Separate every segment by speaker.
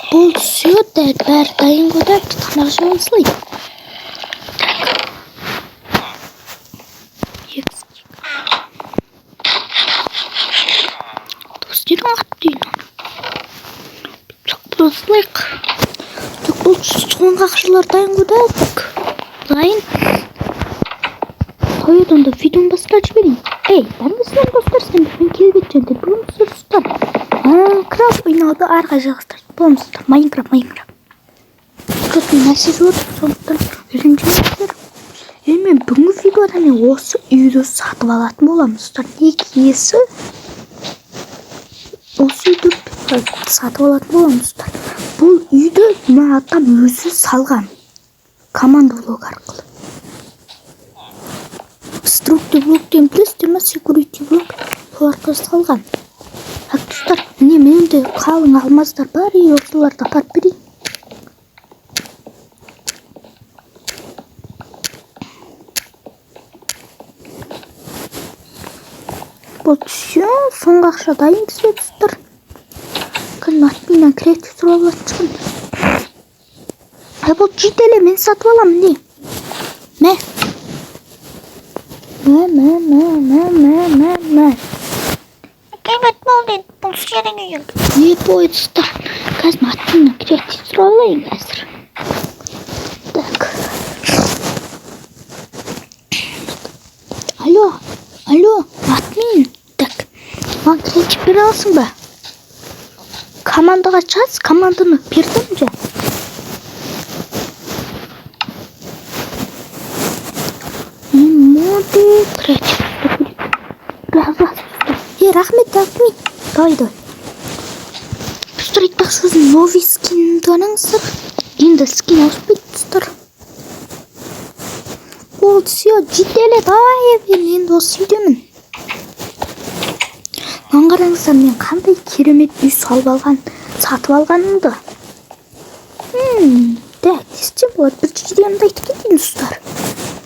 Speaker 1: Бұл все бәрі дайын қойды, тамақ жауынсылай. Достырың аттыйын. Çok bozlық. Бұл соңғы ақшылар дайын қойдық. Дайын. Қойыдан да видеоны бастырып жіберейін. Эй, бәріңізден достар, сен мен келбет жөнде болмыстыр ұстар. Майнкрафт ойнауды арға жағыстыр. Болмыстыр. Майнкрафт. Просто нәрсе жоқ, сондықтан үйреншімдер. Мен бүгінгі видеода мен осы үйді сатып алатын боламын. Достар, неге есі? Осы үйді сатып алатын боламын, достар. Бұл үйді мына адам өзі салған. Команда блок арқылы. Структур блоктен білесіздер ме? Security блок сол арқылы салған. Достар, міне менде қалың алмаздар бар, осыларды апарып берейін. Бұл все, соңғы ақша дайын бізге, достар. Кәдімгі атпенен креатив сұрап алатын шығын. Бұл жетеле мен сатып аламын, не? Мә. Кәйбет болды, бұл жерің үйін. Не бойы, достар? Қазір атпенен креатив сұрап алайын қазір. Так. Алло, атмен. Так. Маған креатив бере алсың ба? Командаға жаз, команданы бердім же. Моды креатив. Рахмет, атмен. Давай. Достар, айтпақсыз новый скинді анаңыздар. Енді скин ауыспайды, достар. Ол все, жетеле, давай, енді осы үйдемін. Қараңыздар, мен қандай керемет үй салып алған, сатып алғанымды. Так, десте болады. Бір жерден айтып кетейін, достар.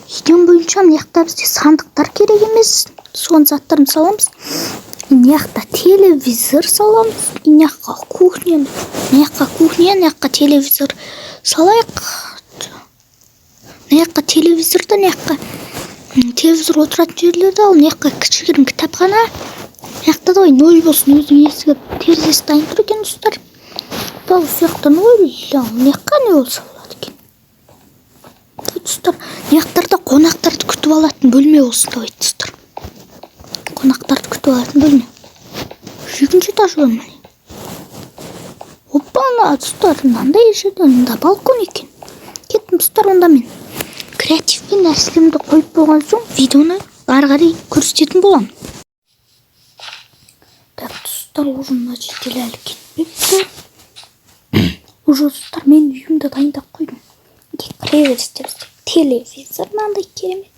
Speaker 1: Видео бойынша мына бізде сандықтар керек емес. Соған заттарын саламыз. Мына телевизор саламыз. Мына кухня, мына телевизор салайық. Мына телевизорда, телевизор отыратын жерлерде, ал мына кішігірім кітапхана. Мына да нөл болсын, өзінің есігі терезесі дайын тұр екен, достар. Дал сияқты нөл, мына не болса болады екен. Достар, мына қонақтарды күтіп алатын бөлме болсын, давай, достар. Қонақтарды күтіп алатын бөлме. Екінші этаж бөлме. Опа, достар, мынандай жерден мында балкон екен. Кеттім, достар, онда мен креативпен нәрселерімді қойып болған соң видеоны ары қарай көрсететін боламын. Так, достар, уже мына жетелі әлі кетпепті. Уже, достар, мен үйімді дайындап қойдым. Көре бересіздер, телевизор мынандай керемет.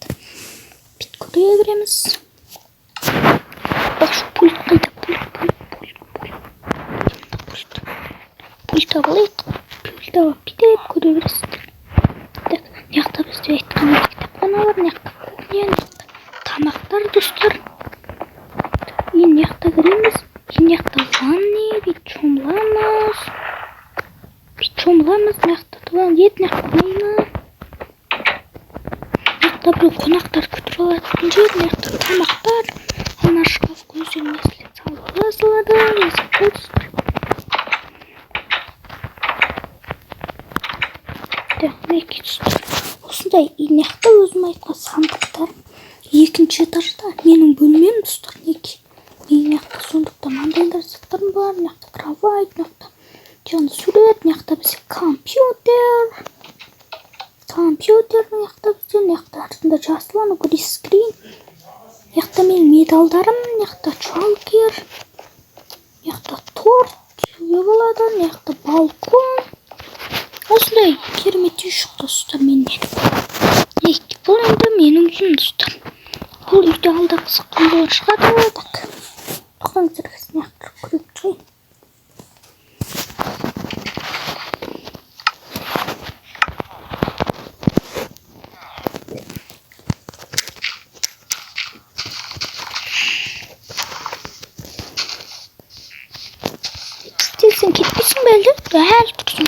Speaker 1: Бит көре береміз. Бақшы пульт қайда, пульт алайық. Пульт алып кетіп көре бересіздер. Так, мына бізде айтқан кітапхана бар, мына кухня, тамақтар, достар. Мына кіреміз. Мына ванный, бүйтіп шомыламыз. Мына туалет, мына ванна. Мына бір қонақтар күтіп алатын жер, мына тамақтар. Ана шкаф көздерін мәселе салады. Осындай мына өзім айтқан сандықтар. Екінші этажда менің бөлмем, достар, неге? Мына сондықтан маңдайдар заттарым бар, мына кровать, мына сурет, мына бізде компьютер. Мына бізде, мына артында жасылан грискрин. Мына менің медалдарым, мына чалкер. Мына торт болады, мына балкон. Осындай керемет үй шықты, достар, менен. Бұл енді менің үйім, достар. Бұл үйде алдағы сыққандар шығады. Так. Тоқтаңыздар, мына күрек жай. кетпейсің бе әлде? Әлі тұрсын.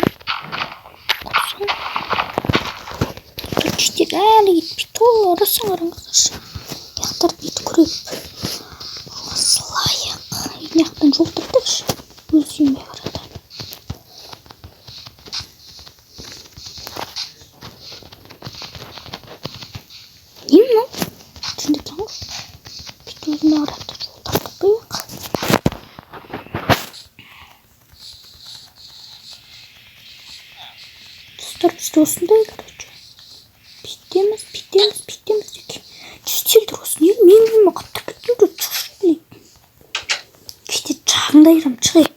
Speaker 1: Түркіштер әлі кетпейді. Ол орасан қараңыздаршы. Яқтар бет күреп. Осылайық. Яқтан жол тұрдықшы. Өз үйіме қарады. Не мынау? Түсінді екен ғой. Бет өзіме қарады. Жол тұрдық. Достар бізде осындай, короче. Бүйтеміз. Жүстелдер осы не? Мен білме қаттыр кеткен жоқ. Шығып кейде жағындайрам шығай.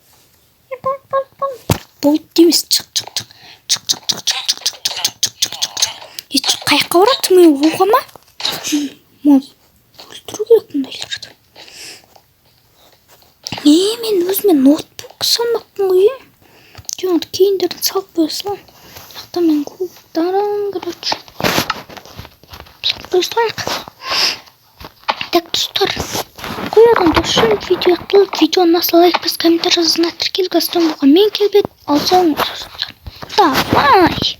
Speaker 1: Болды демес. Шық. Етші қаяққа барады? Мен оға ма? Өлтіру керек мұндайларды. Мен өзіме ноутбук салмақпын ғой. Жаңағы кейіндерін салып қоя салам. Яқта мен клубтарым, короче. Салып қоя салайық. Так, достар. Қойған дұрсын видео аяқталды. Видеоны насыл лайк бас комментарий жазына тіркел гастон болған мен келбет алсаңыз. Давай.